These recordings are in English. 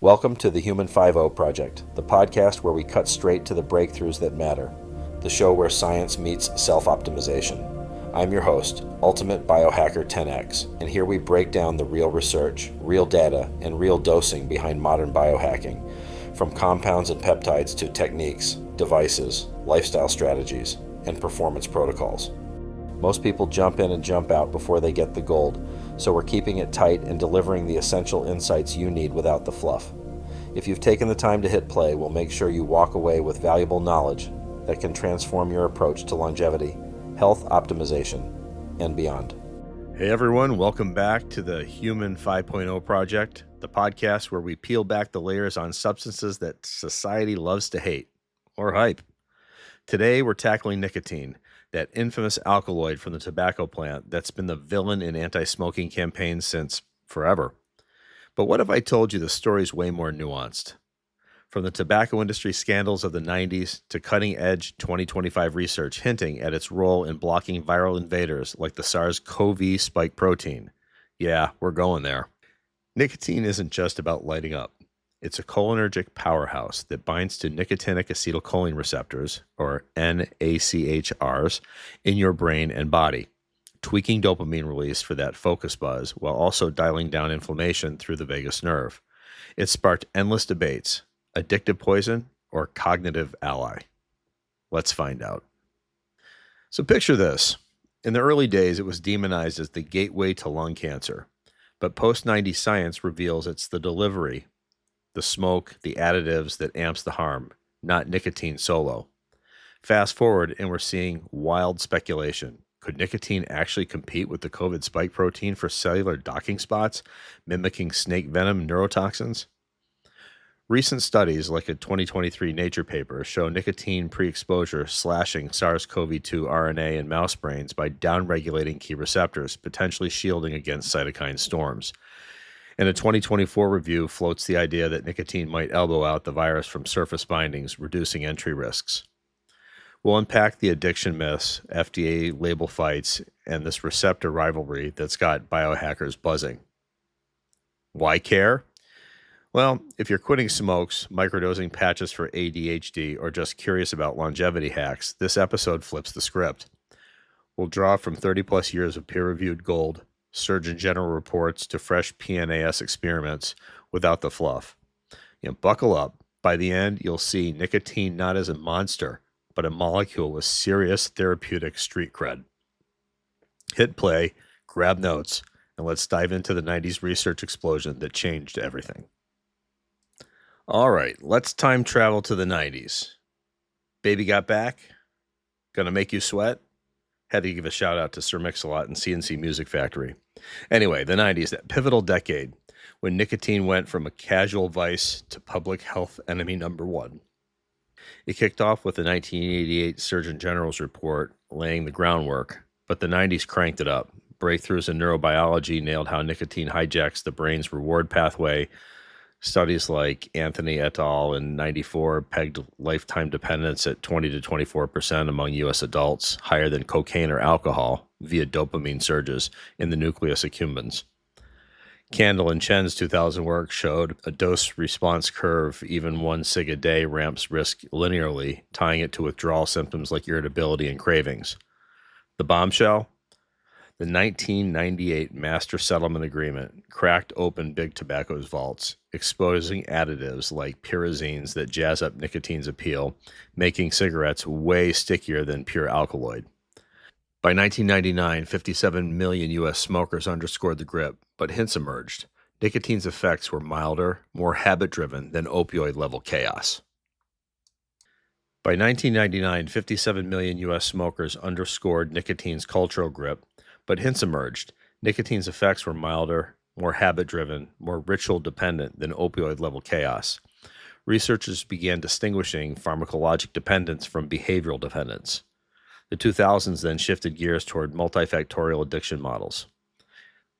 Welcome to the Human 5.0 Project, the podcast where we cut straight to the breakthroughs that matter, the show where science meets self-optimization. I'm your host, Ultimate Biohacker 10X, and here we break down the real research, real data, and real dosing behind modern biohacking, from compounds and peptides to techniques, devices, lifestyle strategies, and performance protocols. Most people jump in and jump out before they get the gold, so we're keeping it tight and delivering the essential insights you need without the fluff. If you've taken the time to hit play, we'll make sure you walk away with valuable knowledge that can transform your approach to longevity, health optimization, and beyond. Hey everyone, welcome back to the Human 5.0 Project, the podcast where we peel back the layers on substances that society loves to hate, or hype. Today we're tackling nicotine, that infamous alkaloid from the tobacco plant that's been the villain in anti-smoking campaigns since forever. But what if I told you the story's way more nuanced? From the tobacco industry scandals of the 90s to cutting-edge 2025 research hinting at its role in blocking viral invaders like the SARS-CoV spike protein. Yeah, we're going there. Nicotine isn't just about lighting up. It's a cholinergic powerhouse that binds to nicotinic acetylcholine receptors, or NACHRs, in your brain and body, tweaking dopamine release for that focus buzz while also dialing down inflammation through the vagus nerve. It sparked endless debates: addictive poison or cognitive ally? Let's find out. So picture this. In the early days, it was demonized as the gateway to lung cancer, but post-90 science reveals it's the delivery, the smoke, the additives that amps the harm, not nicotine solo. Fast forward and we're seeing wild speculation. Could nicotine actually compete with the COVID spike protein for cellular docking spots, mimicking snake venom neurotoxins? Recent studies, like a 2023 Nature paper, show nicotine pre-exposure slashing SARS-CoV-2 RNA in mouse brains by downregulating key receptors, potentially shielding against cytokine storms. And a 2024 review floats the idea that nicotine might elbow out the virus from surface bindings, reducing entry risks. We'll unpack the addiction myths, FDA label fights, and this receptor rivalry that's got biohackers buzzing. Why care? Well, if you're quitting smokes, microdosing patches for ADHD, or just curious about longevity hacks, this episode flips the script. We'll draw from 30-plus years of peer-reviewed gold, Surgeon General reports to fresh PNAS experiments without the fluff. Buckle up. By the end, you'll see nicotine not as a monster, but a molecule with serious therapeutic street cred. Hit play, grab notes, and let's dive into the 90s research explosion that changed everything. All right, let's time travel to the 90s. Baby Got Back? Gonna Make You Sweat? Had to give a shout out to Sir Mix-a-Lot and CNC Music Factory. Anyway, the 90s, that pivotal decade when nicotine went from a casual vice to public health enemy number one. It kicked off with the 1988 Surgeon General's report laying the groundwork, but the 90s cranked it up. Breakthroughs in neurobiology nailed how nicotine hijacks the brain's reward pathway. Studies like Anthony et al. In 94 pegged lifetime dependence at 20 to 24% among U.S. adults, higher than cocaine or alcohol, via dopamine surges in the nucleus accumbens. Candle and Chen's 2000 work showed a dose-response curve. Even one cig a day ramps risk linearly, tying it to withdrawal symptoms like irritability and cravings. The bombshell? The 1998 Master Settlement Agreement cracked open Big Tobacco's vaults, exposing additives like pyrazines that jazz up nicotine's appeal, making cigarettes way stickier than pure alkaloid. By 1999, 57 million U.S. smokers underscored the grip, but hints emerged. Nicotine's effects were milder, more habit-driven than opioid-level chaos. By 1999, 57 million U.S. smokers underscored nicotine's cultural grip, but hints emerged. Nicotine's effects were milder, more habit-driven, more ritual-dependent than opioid-level chaos. Researchers began distinguishing pharmacologic dependence from behavioral dependence. The 2000s then shifted gears toward multifactorial addiction models.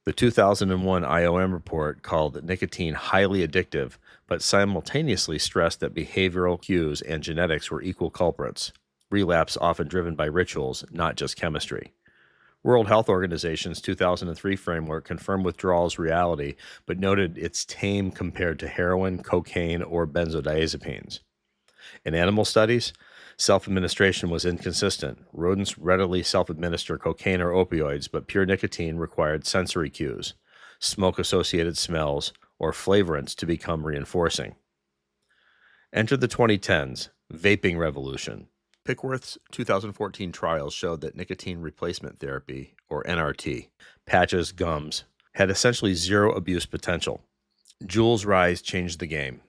The 2001 IOM report called nicotine highly addictive, but simultaneously stressed that behavioral cues and genetics were equal culprits, relapse often driven by rituals, not just chemistry. World Health Organization's 2003 framework confirmed withdrawal's reality, but noted it's tame compared to heroin, cocaine, or benzodiazepines. In animal studies, self-administration was inconsistent. Rodents readily self-administer cocaine or opioids, but pure nicotine required sensory cues, smoke-associated smells, or flavorants to become reinforcing. Enter the 2010s, vaping revolution. Pickworth's 2014 trials showed that nicotine replacement therapy, or NRT, patches, gums, had essentially zero abuse potential. Juul's rise changed the game.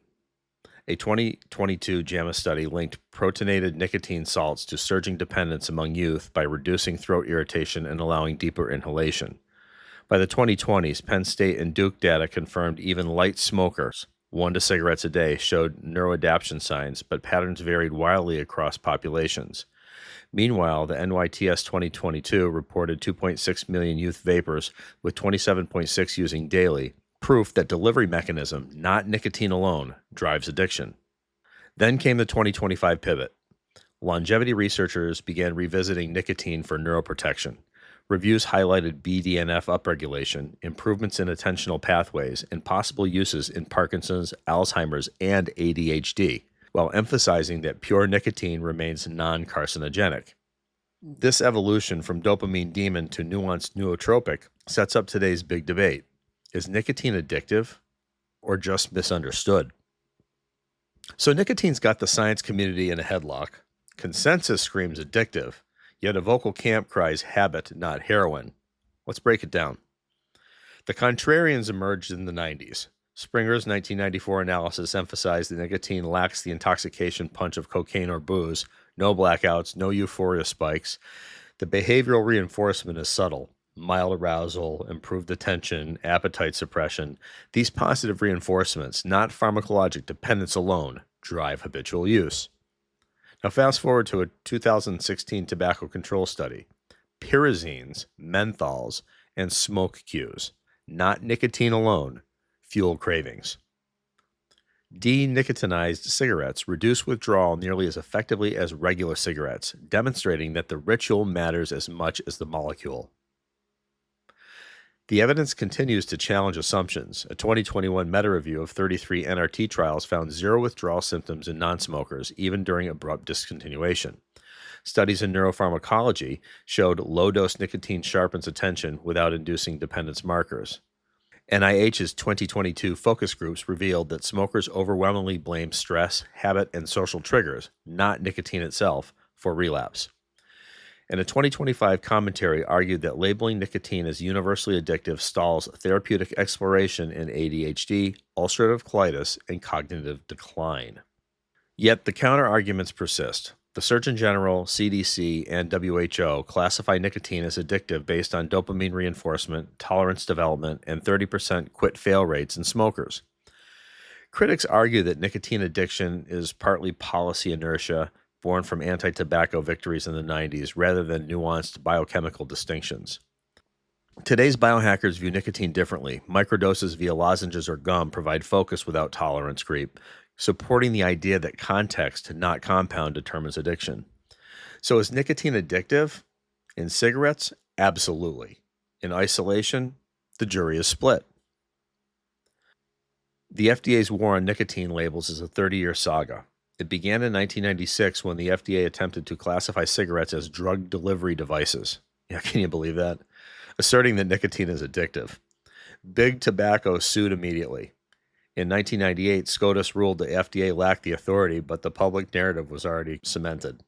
A 2022 JAMA study linked protonated nicotine salts to surging dependence among youth by reducing throat irritation and allowing deeper inhalation. By the 2020s, Penn State and Duke data confirmed even light smokers, 1 to cigarettes a day, showed neuroadaptation signs, but patterns varied wildly across populations. Meanwhile, the NYTS 2022 reported 2.6 million youth vapors, with 27.6 using daily, proof that delivery mechanism, not nicotine alone, drives addiction. Then came the 2025 pivot. Longevity researchers began revisiting nicotine for neuroprotection. Reviews highlighted BDNF upregulation, improvements in attentional pathways, and possible uses in Parkinson's, Alzheimer's, and ADHD, while emphasizing that pure nicotine remains non-carcinogenic. This evolution from dopamine demon to nuanced nootropic sets up today's big debate. Is nicotine addictive or just misunderstood? So nicotine's got the science community in a headlock. Consensus screams addictive, yet a vocal camp cries habit, not heroin. Let's break it down. The contrarians emerged in the 90s. Springer's 1994 analysis emphasized that nicotine lacks the intoxication punch of cocaine or booze, no blackouts, no euphoria spikes. The behavioral reinforcement is subtle. Mild arousal, improved attention, appetite suppression. These positive reinforcements, not pharmacologic dependence alone, drive habitual use. Now fast forward to a 2016 tobacco control study. Pyrazines, menthols, and smoke cues, not nicotine alone, fuel cravings. Denicotinized cigarettes reduce withdrawal nearly as effectively as regular cigarettes, demonstrating that the ritual matters as much as the molecule. The evidence continues to challenge assumptions. A 2021 meta-review of 33 NRT trials found zero withdrawal symptoms in non-smokers, even during abrupt discontinuation. Studies in neuropharmacology showed low-dose nicotine sharpens attention without inducing dependence markers. NIH's 2022 focus groups revealed that smokers overwhelmingly blame stress, habit, and social triggers, not nicotine itself, for relapse. And a 2025 commentary argued that labeling nicotine as universally addictive stalls therapeutic exploration in ADHD, ulcerative colitis, and cognitive decline. Yet the counter-arguments persist. The Surgeon General, CDC, and WHO classify nicotine as addictive based on dopamine reinforcement, tolerance development, and 30% quit-fail rates in smokers. Critics argue that nicotine addiction is partly policy inertia, born from anti-tobacco victories in the 90s rather than nuanced biochemical distinctions. Today's biohackers view nicotine differently. Microdoses via lozenges or gum provide focus without tolerance creep, supporting the idea that context, not compound, determines addiction. So is nicotine addictive? In cigarettes? Absolutely. In isolation? The jury is split. The FDA's war on nicotine labels is a 30-year saga. It began in 1996 when the FDA attempted to classify cigarettes as drug delivery devices. Yeah, can you believe that? Asserting that nicotine is addictive. Big Tobacco sued immediately. In 1998, SCOTUS ruled the FDA lacked the authority, but the public narrative was already cemented.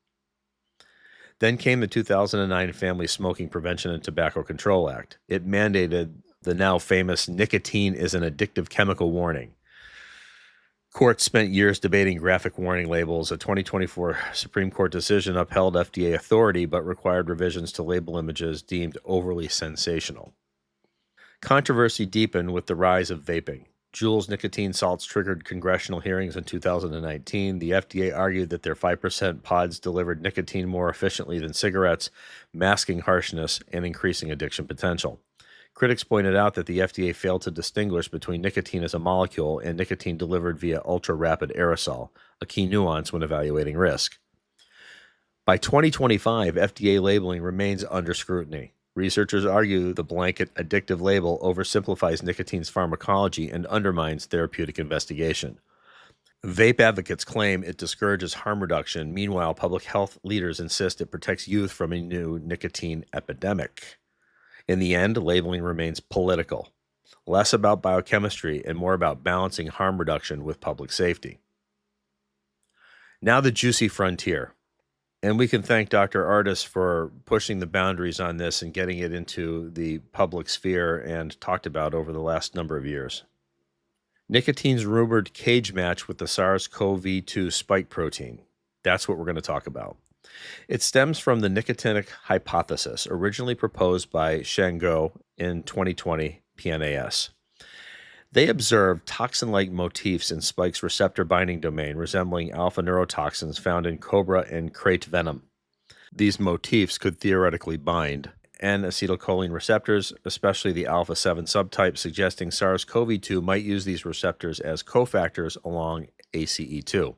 Then came the 2009 Family Smoking Prevention and Tobacco Control Act. It mandated the now famous nicotine is an addictive chemical warning. Courts spent years debating graphic warning labels. A 2024 Supreme Court decision upheld FDA authority but required revisions to label images deemed overly sensational. Controversy deepened with the rise of vaping. Juul's nicotine salts triggered congressional hearings in 2019. The FDA argued that their 5% pods delivered nicotine more efficiently than cigarettes, masking harshness and increasing addiction potential. Critics pointed out that the FDA failed to distinguish between nicotine as a molecule and nicotine delivered via ultra-rapid aerosol, a key nuance when evaluating risk. By 2025, FDA labeling remains under scrutiny. Researchers argue the blanket addictive label oversimplifies nicotine's pharmacology and undermines therapeutic investigation. Vape advocates claim it discourages harm reduction. Meanwhile, public health leaders insist it protects youth from a new nicotine epidemic. In the end, labeling remains political, less about biochemistry and more about balancing harm reduction with public safety. Now the juicy frontier. And we can thank Dr. Artis for pushing the boundaries on this and getting it into the public sphere and talked about over the last number of years. Nicotine's rumored cage match with the SARS-CoV-2 spike protein. That's what we're going to talk about. It stems from the nicotinic hypothesis, originally proposed by Shango in 2020 PNAS. They observed toxin-like motifs in spike's receptor binding domain, resembling alpha neurotoxins found in cobra and krait venom. These motifs could theoretically bind N-acetylcholine receptors, especially the alpha-7 subtype, suggesting SARS-CoV-2 might use these receptors as cofactors along ACE2.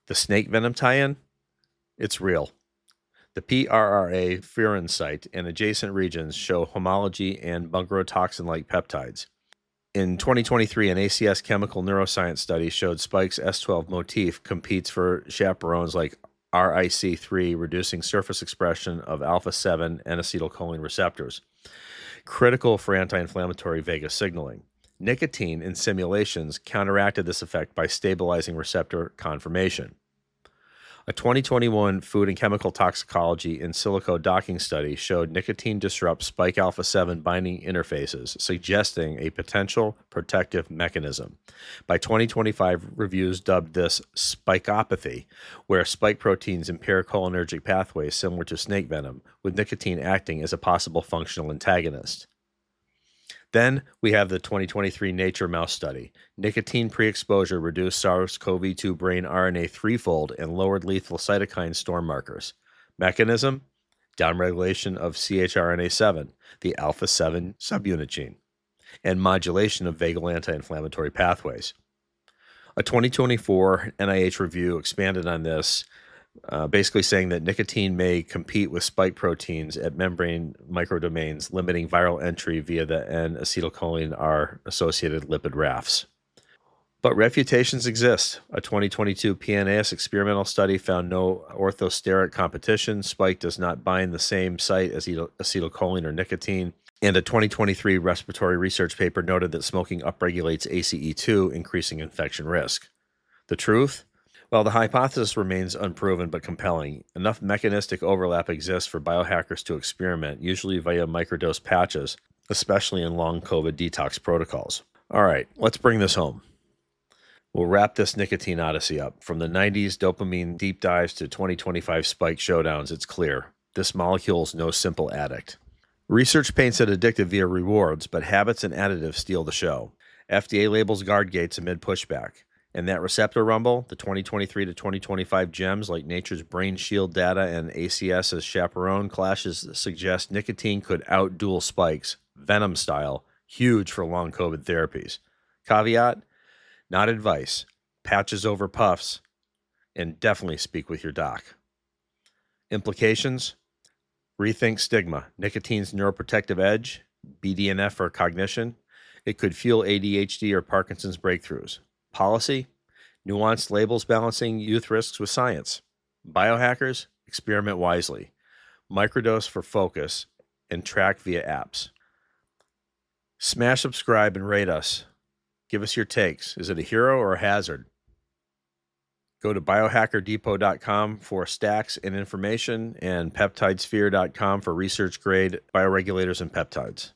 The snake venom tie-in? It's real. The PRRA furin site and adjacent regions show homology and bungarotoxin-like peptides. In 2023, an ACS chemical neuroscience study showed Spike's S12 motif competes for chaperones like RIC3, reducing surface expression of alpha-7 and acetylcholine receptors, critical for anti-inflammatory vagus signaling. Nicotine in simulations counteracted this effect by stabilizing receptor conformation. A 2021 food and chemical toxicology in silico docking study showed nicotine disrupts spike alpha-7 binding interfaces, suggesting a potential protective mechanism. By 2025, reviews dubbed this spikeopathy, where spike proteins impair cholinergic pathways similar to snake venom, with nicotine acting as a possible functional antagonist. Then we have the 2023 Nature mouse study. Nicotine pre-exposure reduced SARS-CoV-2 brain RNA threefold and lowered lethal cytokine storm markers. Mechanism? Downregulation of chRNA7, the alpha-7 subunit gene, and modulation of vagal anti-inflammatory pathways. A 2024 NIH review expanded on this, basically saying that nicotine may compete with spike proteins at membrane microdomains, limiting viral entry via the N-acetylcholine R-associated lipid rafts. But refutations exist. A 2022 PNAS experimental study found no orthosteric competition. Spike does not bind the same site as acetylcholine or nicotine. And a 2023 respiratory research paper noted that smoking upregulates ACE2, increasing infection risk. The truth? Well, the hypothesis remains unproven but compelling. Enough mechanistic overlap exists for biohackers to experiment, usually via microdose patches, especially in long COVID detox protocols. All right, let's bring this home. We'll wrap this nicotine odyssey up. From the 90s dopamine deep dives to 2025 spike showdowns, it's clear. This molecule's no simple addict. Research paints it addictive via rewards, but habits and additives steal the show. FDA labels guard gates amid pushback. And that receptor rumble, the 2023 to 2025 gems like Nature's Brain Shield data and ACS's chaperone clashes suggest nicotine could outduel spikes, venom style, huge for long COVID therapies. Caveat, not advice, patches over puffs, and definitely speak with your doc. Implications, rethink stigma, nicotine's neuroprotective edge, BDNF for cognition. It could fuel ADHD or Parkinson's breakthroughs. Policy, nuanced labels balancing youth risks with science. Biohackers, experiment wisely. Microdose for focus and track via apps. Smash subscribe and rate us. Give us your takes. Is it a hero or a hazard? Go to biohackerdepot.com for stacks and information and peptidesphere.com for research-grade bioregulators and peptides.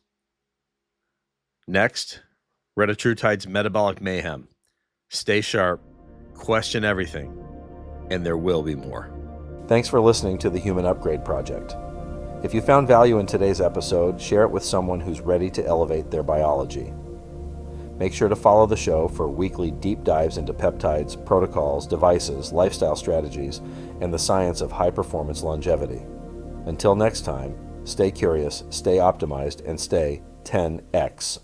Next, retatrutide's metabolic mayhem. Stay sharp, question everything, and there will be more. Thanks for listening to the Human Upgrade Project. If you found value in today's episode, share it with someone who's ready to elevate their biology. Make sure to follow the show for weekly deep dives into peptides, protocols, devices, lifestyle strategies, and the science of high-performance longevity. Until next time, stay curious, stay optimized, and stay 10x.